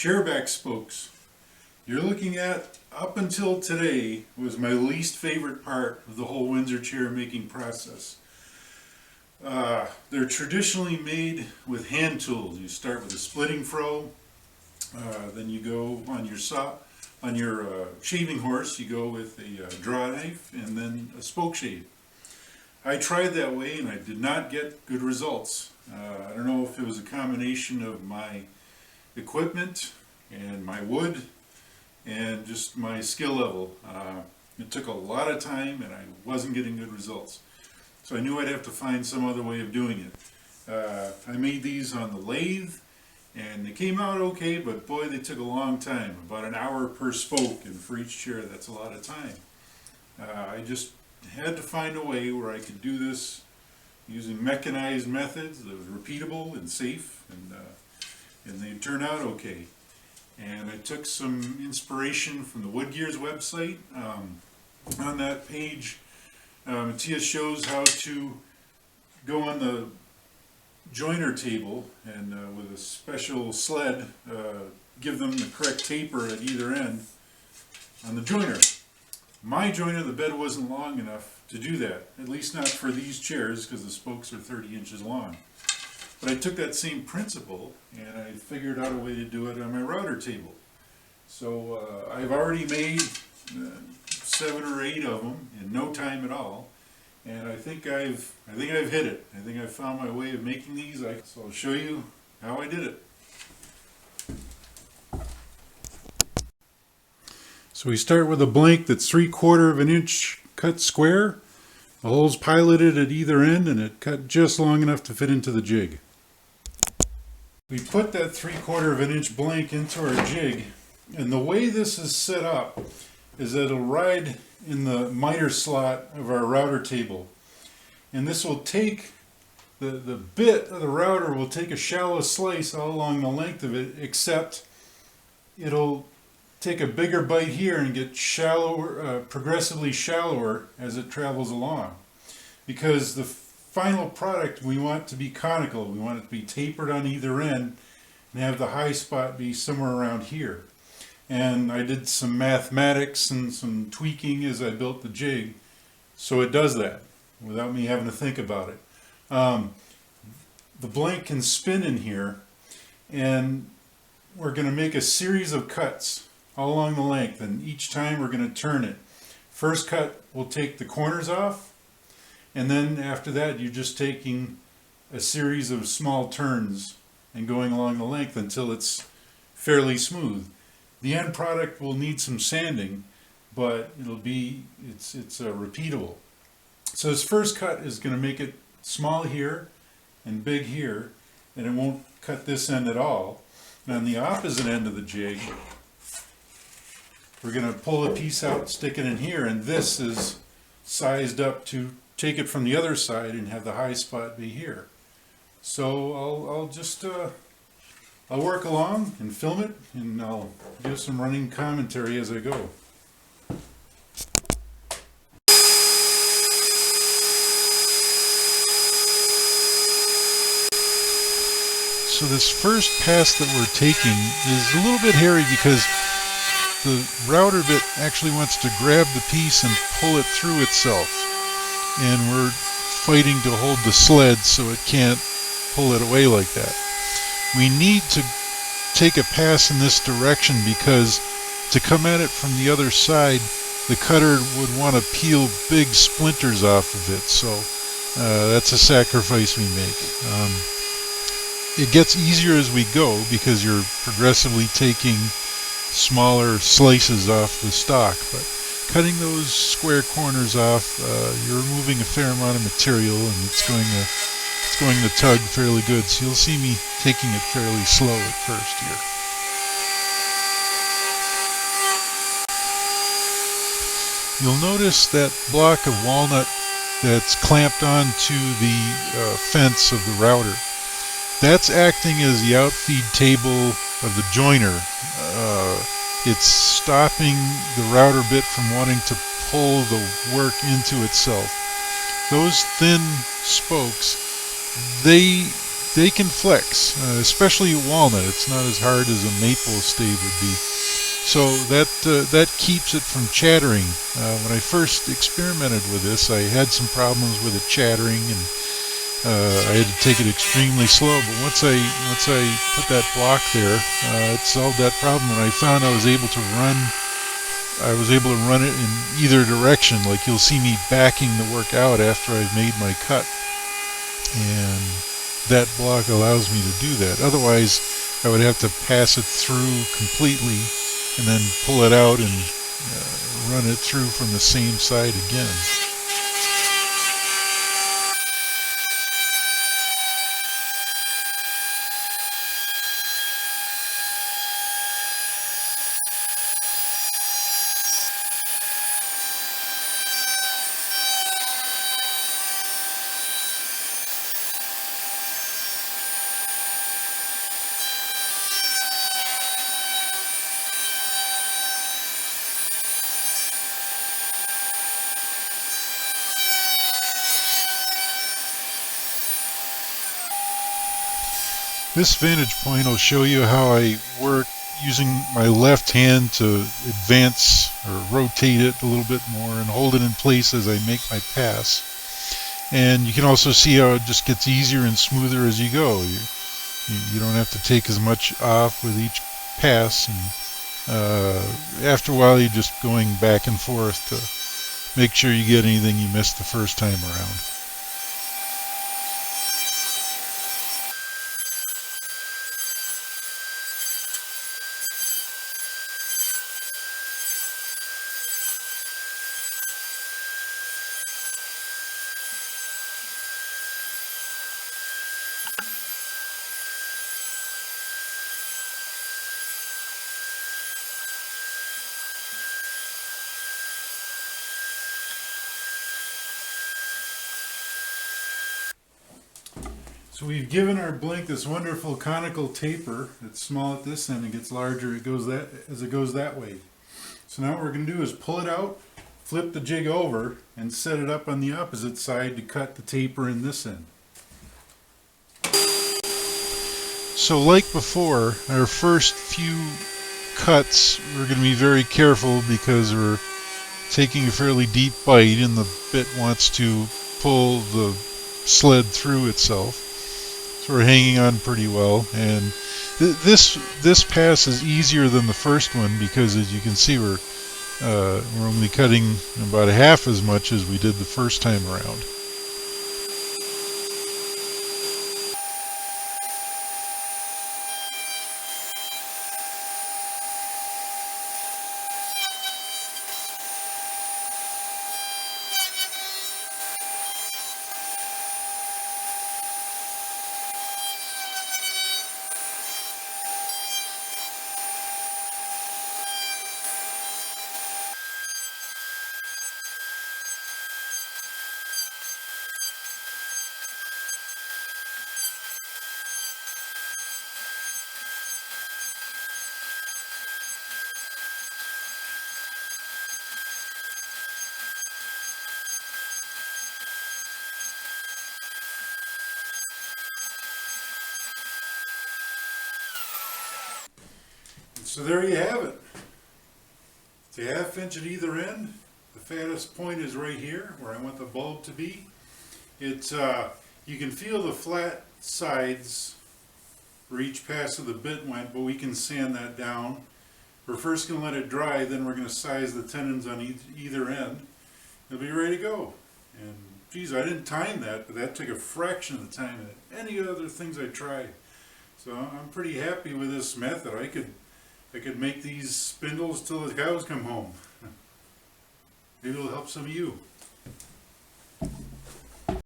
Chairback spokes. You're looking at, up until today, was my least favorite part of the whole Windsor chair making process. They're traditionally made with hand tools. You start with a splitting froe, then you go on your shaving horse, you go with a draw knife and then a spoke shave. I tried that way and I did not get good results. I don't know if it was a combination of my equipment and my wood and just my skill level. It took a lot of time and I wasn't getting good results. So I knew I'd have to find some other way of doing it. I made these on the lathe and they came out okay, but boy, they took a long time, about an hour per spoke, and for each chair that's a lot of time. I just had to find a way where I could do this using mechanized methods that was repeatable and safe, and they turned out okay. And I took some inspiration from the Wood Gears website. On that page, Matthias shows how to go on the joiner table and with a special sled give them the correct taper at either end on the joiner. My joiner, the bed wasn't long enough to do that, at least not for these chairs because the spokes are 30 inches long. But I took that same principle and I figured out a way to do it on my router table. So I've already made 7 or 8 of them in no time at all. And I think I've hit it. I think I've found my way of making these. So I'll show you how I did it. So we start with a blank that's 3/4 of an inch cut square. The hole's piloted at either end and it cut just long enough to fit into the jig. We put that 3/4 of an inch blank into our jig, and the way this is set up is that it'll ride in the miter slot of our router table, and this will take the bit of the router will take a shallow slice all along the length of it, except it'll take a bigger bite here and get shallower, progressively shallower as it travels along, because the final product we want to be conical. We want it to be tapered on either end and have the high spot be somewhere around here. And I did some mathematics and some tweaking as I built the jig, so it does that without me having to think about it. The blank can spin in here, and we're going to make a series of cuts all along the length, and each time we're going to turn it. First cut will take the corners off, and then after that you're just taking a series of small turns and going along the length until it's fairly smooth. The end product will need some sanding, but it's repeatable. So this first cut is going to make it small here and big here, and it won't cut this end at all. And on the opposite end of the jig, we're going to pull a piece out, stick it in here, and this is sized up to take it from the other side and have the high spot be here. So I'll work along and film it, and I'll do some running commentary as I go. So this first pass that we're taking is a little bit hairy because the router bit actually wants to grab the piece and pull it through itself, and we're fighting to hold the sled so it can't pull it away like that. We need to take a pass in this direction because to come at it from the other side, the cutter would want to peel big splinters off of it, so that's a sacrifice we make. It gets easier as we go because you're progressively taking smaller slices off the stock, but cutting those square corners off, you're removing a fair amount of material, and it's going to tug fairly good, so you'll see me taking it fairly slow at first here. You'll notice that block of walnut that's clamped onto the fence of the router. That's acting as the outfeed table of the joiner. It's stopping the router bit from wanting to pull the work into itself. Those thin spokes, they they can flex, especially walnut. It's not as hard as a maple stave would be. So that keeps it from chattering. When I first experimented with this, I had some problems with it chattering, and I had to take it extremely slow. But once I put that block there, it solved that problem, and I found I was able to run it in either direction. Like you'll see me backing the work out after I've made my cut, and that block allows me to do that. Otherwise, I would have to pass it through completely and then pull it out and run it through from the same side again. This vantage point will show you how I work using my left hand to advance or rotate it a little bit more and hold it in place as I make my pass. And you can also see how it just gets easier and smoother as you go. You don't have to take as much off with each pass, and after a while you're just going back and forth to make sure you get anything you missed the first time around. So we've given our blink this wonderful conical taper. It's small at this end and gets larger as it goes that way. So now what we're going to do is pull it out, flip the jig over, and set it up on the opposite side to cut the taper in this end. So like before, our first few cuts, we're going to be very careful because we're taking a fairly deep bite and the bit wants to pull the sled through itself. So we're hanging on pretty well, and this pass is easier than the first one because, as you can see, we're only cutting about half as much as we did the first time around. So there you have it. It's a ½ inch at either end. The fattest point is right here where I want the bulb to be. It's you can feel the flat sides where each pass of the bit went, but we can sand that down. We're first going to let it dry, then we're going to size the tendons on either end. It'll be ready to go. And geez, I didn't time that, but that took a fraction of the time of any other things I tried. So I'm pretty happy with this method. I could make these spindles till the cows come home. Maybe it'll help some of you.